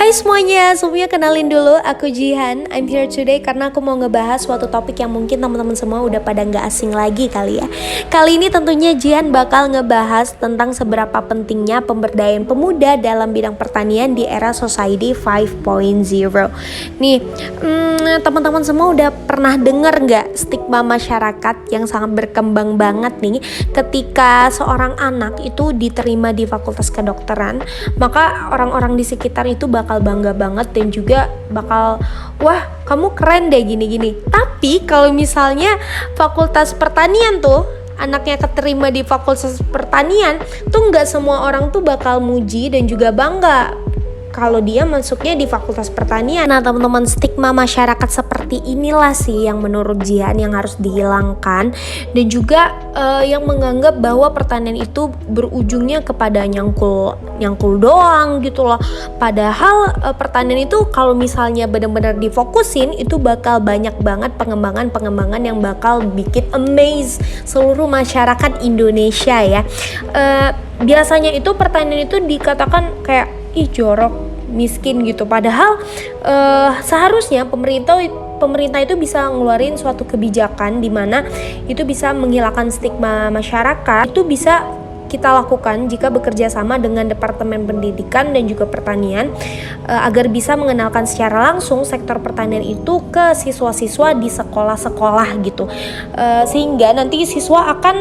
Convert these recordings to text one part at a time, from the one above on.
Hai semuanya kenalin dulu, aku Jihan. I'm here today karena aku mau ngebahas suatu topik yang mungkin teman-teman semua udah pada gak asing lagi kali ya. Kali ini tentunya Jihan bakal ngebahas tentang seberapa pentingnya pemberdayaan pemuda dalam bidang pertanian di era Society 5.0. Nih, teman-teman semua udah pernah denger gak stigma masyarakat yang sangat berkembang banget nih ketika seorang anak itu diterima di fakultas kedokteran, maka orang-orang di sekitar itu bakal bangga banget dan juga bakal wah kamu keren deh gini-gini. Tapi kalau misalnya fakultas pertanian tuh anaknya keterima di fakultas pertanian tuh nggak semua orang tuh bakal muji dan juga bangga kalau dia masuknya di fakultas pertanian. Nah teman-teman, stigma masyarakat seperti inilah sih yang menurut Jihan yang harus dihilangkan, dan juga yang menganggap bahwa pertanian itu berujungnya kepada nyangkul doang gitu loh. Padahal pertanian itu kalau misalnya benar-benar difokusin itu bakal banyak banget pengembangan yang bakal bikin amaze seluruh masyarakat Indonesia ya. Biasanya itu pertanian itu dikatakan kayak ih jorok, miskin gitu. Padahal seharusnya pemerintah itu bisa ngeluarin suatu kebijakan di mana itu bisa menghilangkan stigma masyarakat. Itu bisa kita lakukan jika bekerja sama dengan Departemen Pendidikan dan juga Pertanian agar bisa mengenalkan secara langsung sektor pertanian itu ke siswa-siswa di sekolah-sekolah gitu, sehingga nanti siswa akan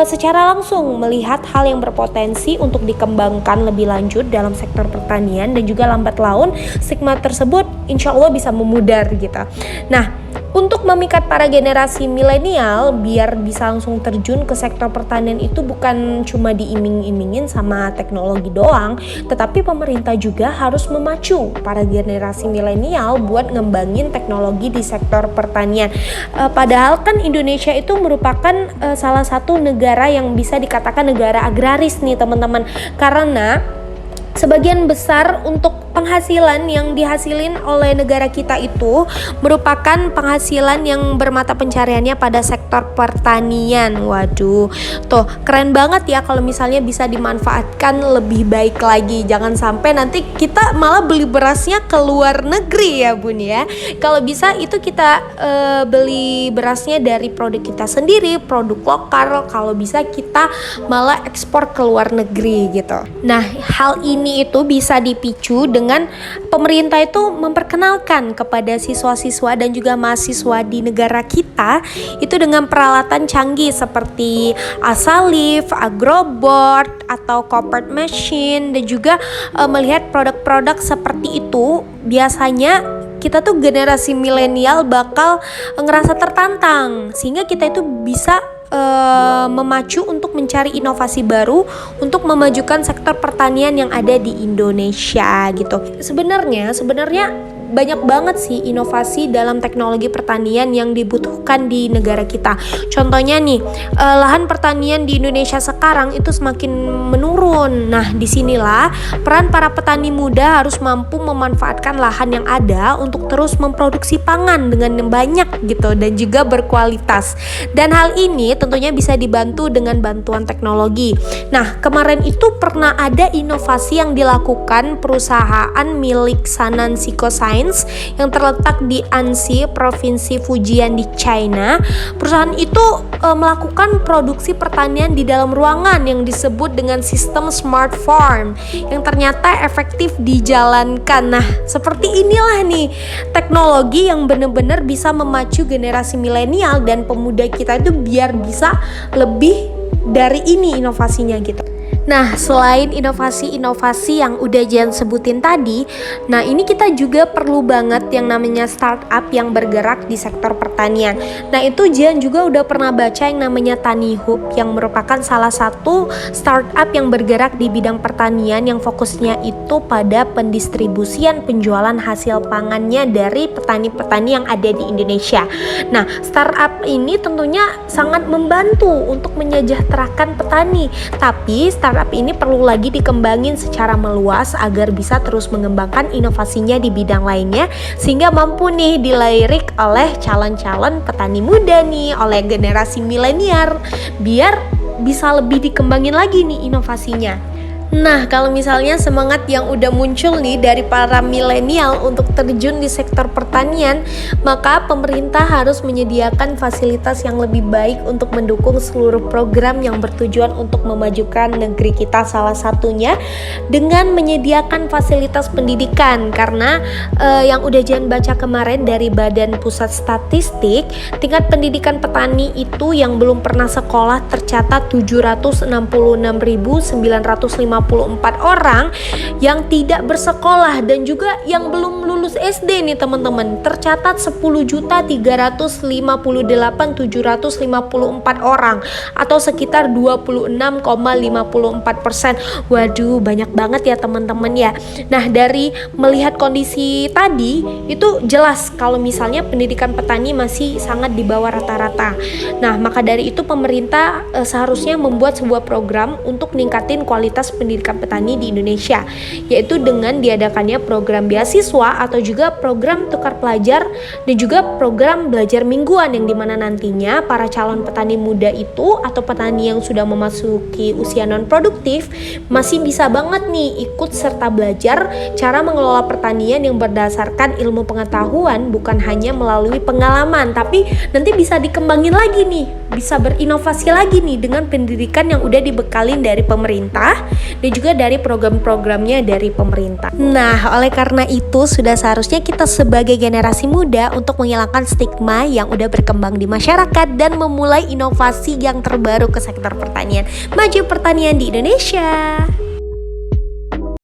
secara langsung melihat hal yang berpotensi untuk dikembangkan lebih lanjut dalam sektor pertanian, dan juga lambat laun stigma tersebut insya Allah bisa memudar gitu. Nah, untuk memikat para generasi milenial biar bisa langsung terjun ke sektor pertanian itu bukan cuma diiming-imingin sama teknologi doang, tetapi pemerintah juga harus memacu para generasi milenial buat ngembangin teknologi di sektor pertanian. Padahal kan Indonesia itu merupakan salah satu negara yang bisa dikatakan negara agraris nih teman-teman, karena sebagian besar untuk penghasilan yang dihasilin oleh negara kita itu merupakan penghasilan yang bermata pencariannya pada sektor pertanian. Waduh, tuh keren banget ya kalau misalnya bisa dimanfaatkan lebih baik lagi. Jangan sampai nanti kita malah beli berasnya ke luar negeri ya bun ya. Kalau bisa itu kita beli berasnya dari produk kita sendiri, produk lokal. Kalau bisa kita malah ekspor ke luar negeri gitu. Nah, hal ini itu bisa dipicu dengan pemerintah itu memperkenalkan kepada siswa-siswa dan juga mahasiswa di negara kita itu dengan peralatan canggih seperti Asalif, Agroboard atau Copert Machine, dan juga melihat produk-produk seperti itu. Biasanya kita tuh generasi milenial bakal ngerasa tertantang, sehingga kita itu bisa memacu untuk mencari inovasi baru untuk memajukan sektor pertanian yang ada di Indonesia gitu. Sebenarnya banyak banget sih inovasi dalam teknologi pertanian yang dibutuhkan di negara kita. Contohnya nih, lahan pertanian di Indonesia sekarang itu semakin menurun. Nah, disinilah peran para petani muda harus mampu memanfaatkan lahan yang ada untuk terus memproduksi pangan dengan banyak gitu dan juga berkualitas. Dan hal ini tentunya bisa dibantu dengan bantuan teknologi. Nah, kemarin itu pernah ada inovasi yang dilakukan perusahaan milik Sanan Psikoscience yang terletak di Ansi, Provinsi Fujian di China. Perusahaan itu melakukan produksi pertanian di dalam ruangan yang disebut dengan sistem smart farm yang ternyata efektif dijalankan. Nah, seperti inilah nih teknologi yang benar-benar bisa memacu generasi milenial dan pemuda kita itu biar bisa lebih dari ini inovasinya gitu. Nah, selain inovasi-inovasi yang udah Jihan sebutin tadi, nah ini kita juga perlu banget yang namanya startup yang bergerak di sektor pertanian. Nah, itu Jihan juga udah pernah baca yang namanya Tani Hub, yang merupakan salah satu startup yang bergerak di bidang pertanian yang fokusnya itu pada pendistribusian penjualan hasil pangannya dari petani-petani yang ada di Indonesia. Nah, startup ini tentunya sangat membantu untuk menyejahterakan petani, tapi startup ini perlu lagi dikembangin secara meluas agar bisa terus mengembangkan inovasinya di bidang lainnya, sehingga mampu nih dilirik oleh calon-calon petani muda nih, oleh generasi milenial, biar bisa lebih dikembangin lagi nih inovasinya. Nah, kalau misalnya semangat yang udah muncul nih dari para milenial untuk terjun di sektor pertanian, maka pemerintah harus menyediakan fasilitas yang lebih baik untuk mendukung seluruh program yang bertujuan untuk memajukan negeri kita, salah satunya dengan menyediakan fasilitas pendidikan. Karena yang udah Jihan baca kemarin dari Badan Pusat Statistik, tingkat pendidikan petani itu yang belum pernah sekolah tercatat 766.954 orang yang tidak bersekolah, dan juga yang belum lulus SD nih teman-teman tercatat 10.358.754 orang atau sekitar 26,54%. Waduh, banyak banget ya teman-teman ya. Nah, dari melihat kondisi tadi itu jelas kalau misalnya pendidikan petani masih sangat di bawah rata-rata. Nah, maka dari itu pemerintah seharusnya membuat sebuah program untuk meningkatin kualitas pendidikan petani di Indonesia, yaitu dengan diadakannya program beasiswa atau juga program tukar pelajar dan juga program belajar mingguan, yang dimana nantinya para calon petani muda itu atau petani yang sudah memasuki usia non produktif masih bisa banget nih ikut serta belajar cara mengelola pertanian yang berdasarkan ilmu pengetahuan, bukan hanya melalui pengalaman, tapi nanti bisa dikembangin lagi nih, bisa berinovasi lagi nih dengan pendidikan yang udah dibekalin dari pemerintah dan juga dari program-programnya dari pemerintah. Nah, oleh karena itu sudah seharusnya kita sebagai generasi muda untuk menghilangkan stigma yang udah berkembang di masyarakat dan memulai inovasi yang terbaru ke sektor pertanian. Maju pertanian di Indonesia.